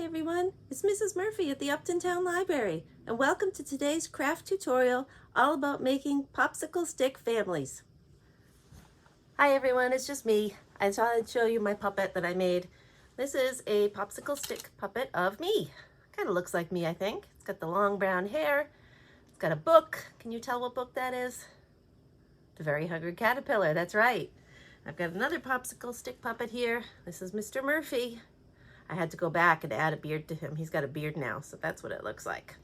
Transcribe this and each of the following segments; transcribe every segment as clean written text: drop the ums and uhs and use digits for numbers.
Hi everyone, it's Mrs. Murphy at the Upton Town Library, and welcome to today's craft tutorial all about making popsicle stick families. Hi everyone, it's just me. I thought I'd show you my puppet that I made. This is a popsicle stick puppet of me. Kind of looks like me, I think. It's got the long brown hair. It's got a book. Can you tell what book that is? The Very Hungry Caterpillar, that's right. I've got another popsicle stick puppet here. This is Mr. Murphy. I had to go back and add a beard to him. He's got a beard now, so that's what it looks like.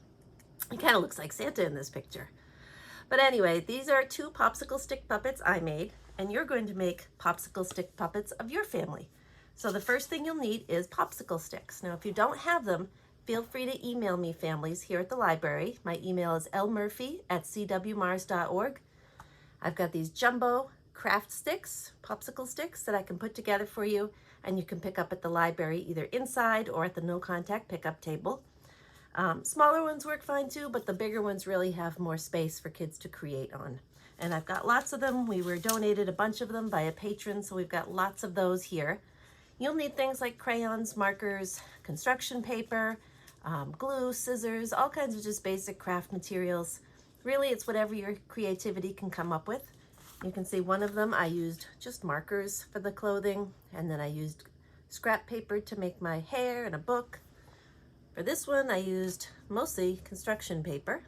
He kind of looks like Santa in this picture. But anyway, these are two popsicle stick puppets I made, and you're going to make popsicle stick puppets of your family. So the first thing you'll need is popsicle sticks. Now, if you don't have them, feel free to email me, families, here at the library. My email is lmurphy@cwmars.org. I've got these jumbo craft sticks, popsicle sticks, that I can put together for you, and you can pick up at the library either inside or at the no contact pickup table. Smaller ones work fine too, but the bigger ones really have more space for kids to create on. And I've got lots of them. We were donated a bunch of them by a patron, so we've got lots of those here. You'll need things like crayons, markers, construction paper, glue, scissors, all kinds of just basic craft materials. Really, it's whatever your creativity can come up with. You can see one of them I used just markers for the clothing, and then I used scrap paper to make my hair and a book. For this one, I used mostly construction paper.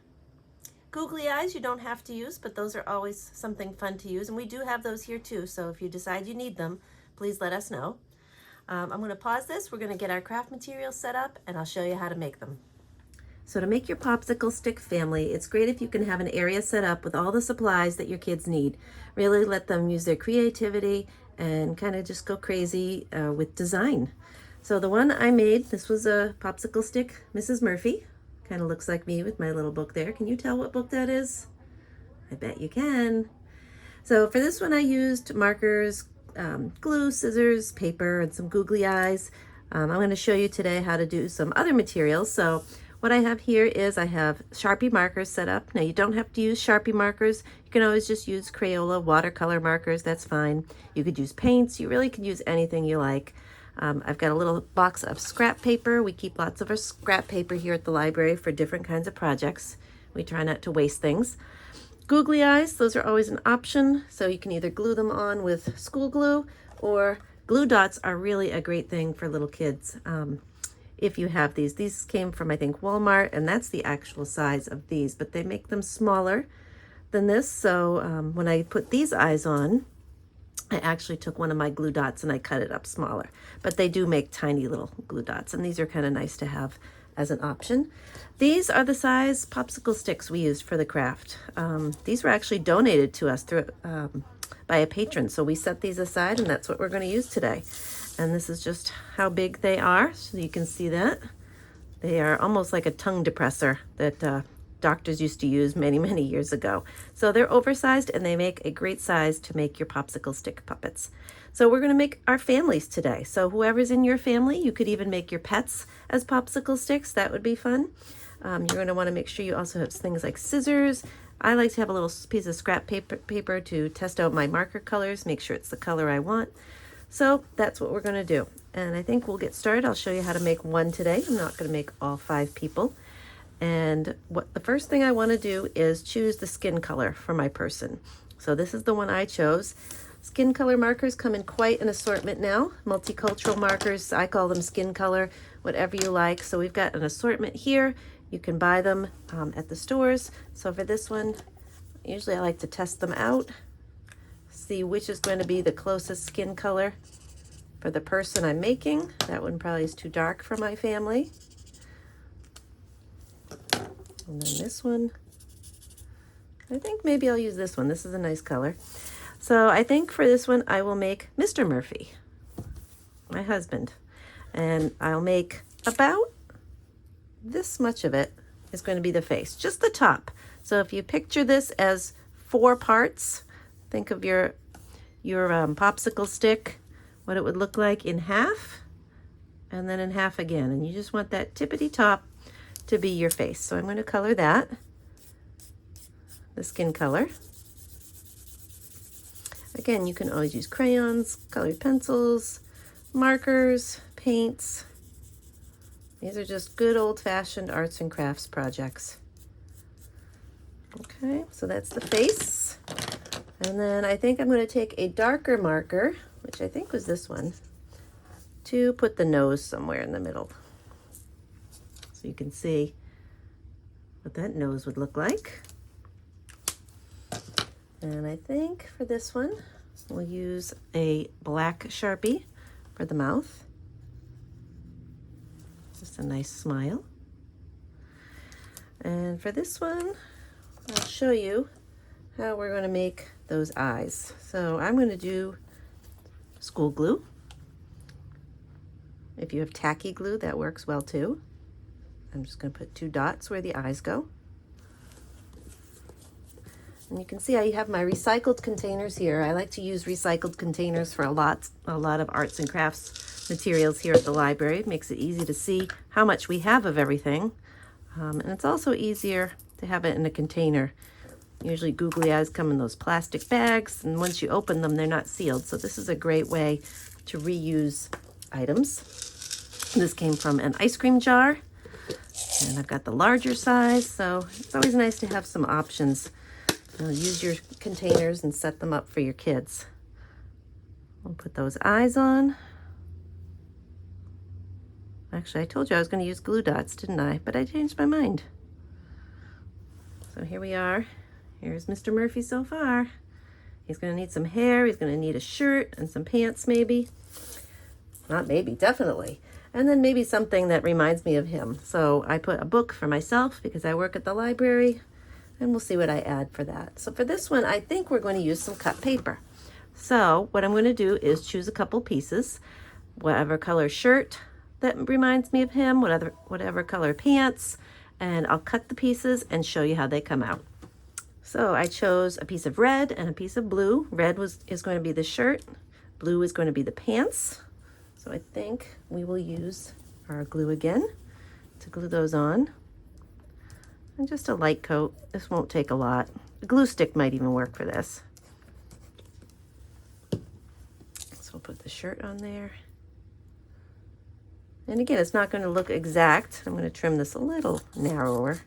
Googly eyes you don't have to use, but those are always something fun to use, and we do have those here too, so if you decide you need them, please let us know. I'm going to pause this. We're going to get our craft materials set up, and I'll show you how to make them. So to make your popsicle stick family, it's great if you can have an area set up with all the supplies that your kids need. Really let them use their creativity and kind of just go crazy with design. So the one I made, this was a popsicle stick Mrs. Murphy. Kind of looks like me with my little book there. Can you tell what book that is? I bet you can. So for this one I used markers, glue, scissors, paper, and some googly eyes. I'm going to show you today how to do some other materials. So what I have here is I have Sharpie markers set up. Now you don't have to use Sharpie markers. You can always just use Crayola watercolor markers. That's fine. You could use paints. You really can use anything you like. I've got a little box of scrap paper. We keep lots of our scrap paper here at the library for different kinds of projects. We try not to waste things. Googly eyes, those are always an option. So you can either glue them on with school glue, or glue dots are really a great thing for little kids. If you have these. These came from, I think, Walmart, and that's the actual size of these, but they make them smaller than this. So when I put these eyes on, I actually took one of my glue dots and I cut it up smaller. But they do make tiny little glue dots, and these are kind of nice to have as an option. These are the size popsicle sticks we used for the craft. These were actually donated to us through by a patron, so we set these aside, and that's what we're going to use today. And this is just how big they are, so you can see that. They are almost like a tongue depressor that doctors used to use many, many years ago. So they're oversized, and they make a great size to make your popsicle stick puppets. So we're going to make our families today. So whoever's in your family, you could even make your pets as popsicle sticks. That would be fun. You're going to want to make sure you also have things like scissors. I like to have a little piece of scrap paper to test out my marker colors, make sure it's the color I want. So that's what we're going to do. And I think we'll get started. I'll show you how to make one today. I'm not going to make all 5 people. And the first thing I want to do is choose the skin color for my person. So this is the one I chose. Skin color markers come in quite an assortment now. Multicultural markers, I call them skin color, whatever you like. So we've got an assortment here. You can buy them at the stores. So for this one, usually I like to test them out, see which is going to be the closest skin color for the person I'm making. That one probably is too dark for my family. And then this one, I think maybe I'll use this one. This is a nice color. So I think for this one, I will make Mr. Murphy, my husband. And I'll make about this much of it is going to be the face, just the top. So if you picture this as 4 parts, think of your popsicle stick, what it would look like in half, and then in half again. And you just want that tippity top to be your face. So I'm going to color that, the skin color. Again, you can always use crayons, colored pencils, markers, paints. These are just good old-fashioned arts and crafts projects. Okay, so that's the face. And then I think I'm going to take a darker marker, which I think was this one, to put the nose somewhere in the middle. So you can see what that nose would look like. And I think for this one, we'll use a black Sharpie for the mouth. Just a nice smile. And for this one, I'll show you how we're going to make those eyes. So I'm going to do school glue. If you have tacky glue, that works well too. I'm just going to put 2 dots where the eyes go. And you can see I have my recycled containers here. I like to use recycled containers for a lot of arts and crafts materials here at the library. It makes it easy to see how much we have of everything. And it's also easier to have it in a container. Usually googly eyes come in those plastic bags, and once you open them, they're not sealed. So this is a great way to reuse items. This came from an ice cream jar, and I've got the larger size, so it's always nice to have some options. Use your containers and set them up for your kids. I'll put those eyes on. Actually, I told you I was going to use glue dots, didn't I? But I changed my mind. So here we are. Here's Mr. Murphy so far. He's going to need some hair. He's going to need a shirt and some pants maybe. Not maybe, definitely. And then maybe something that reminds me of him. So I put a book for myself because I work at the library. And we'll see what I add for that. So for this one, I think we're going to use some cut paper. So what I'm going to do is choose a couple pieces, whatever color shirt that reminds me of him, whatever color pants, and I'll cut the pieces and show you how they come out. So I chose a piece of red and a piece of blue. Red is going to be the shirt. Blue is going to be the pants. So I think we will use our glue again to glue those on. And just a light coat. This won't take a lot. A glue stick might even work for this. So we'll put the shirt on there. And again, it's not going to look exact. I'm going to trim this a little narrower.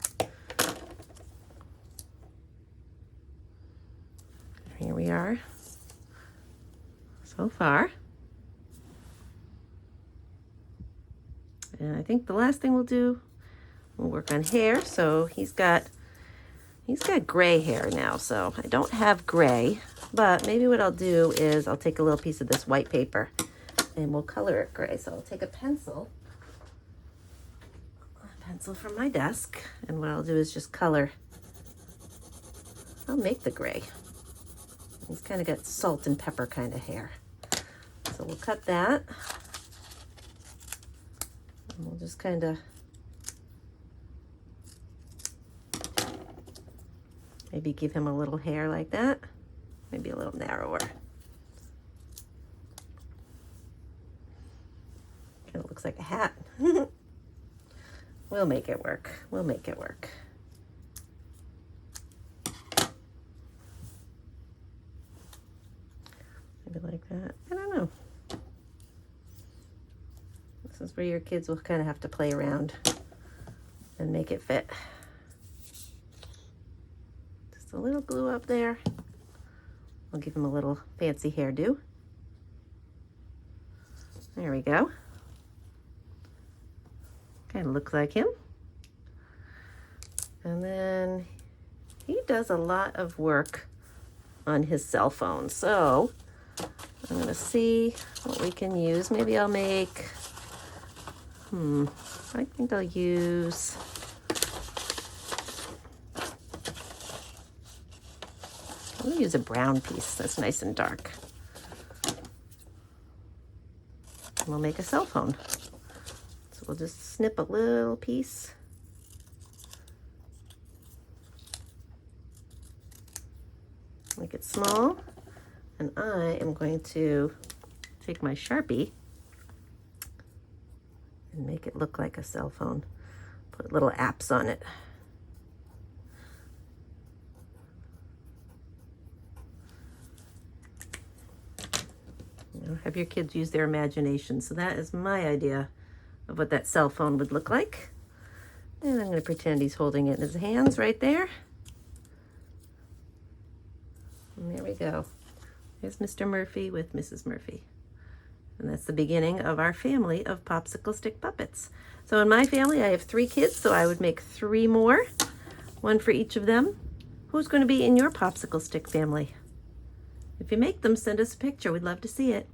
Here we are so far. And I think the last thing we'll do, we'll work on hair. So he's got gray hair now. So I don't have gray, but maybe what I'll do is I'll take a little piece of this white paper and we'll color it gray. So I'll take a pencil from my desk, and what I'll do is just color. I'll make the gray. He's kind of got salt and pepper kind of hair. So we'll cut that. And we'll just kind of maybe give him a little hair like that. Maybe a little narrower. Kind of looks like a hat. We'll make it work. We'll make it work. Maybe like that. I don't know. This is where your kids will kind of have to play around and make it fit. Just a little glue up there. I'll give him a little fancy hairdo. There we go. Kind of looks like him. And then he does a lot of work on his cell phone. So I'm going to see what we can use. Maybe I'll make, I think I'll use, I'll use a brown piece that's nice and dark. And we'll make a cell phone. So we'll just snip a little piece. Make it small. And I am going to take my Sharpie and make it look like a cell phone. Put little apps on it. You know, have your kids use their imagination. So that is my idea of what that cell phone would look like. And I'm going to pretend he's holding it in his hands right there. And there we go. There's Mr. Murphy with Mrs. Murphy. And that's the beginning of our family of popsicle stick puppets. So in my family, I have 3 kids, so I would make 3 more, 1 for each of them. Who's going to be in your popsicle stick family? If you make them, send us a picture. We'd love to see it.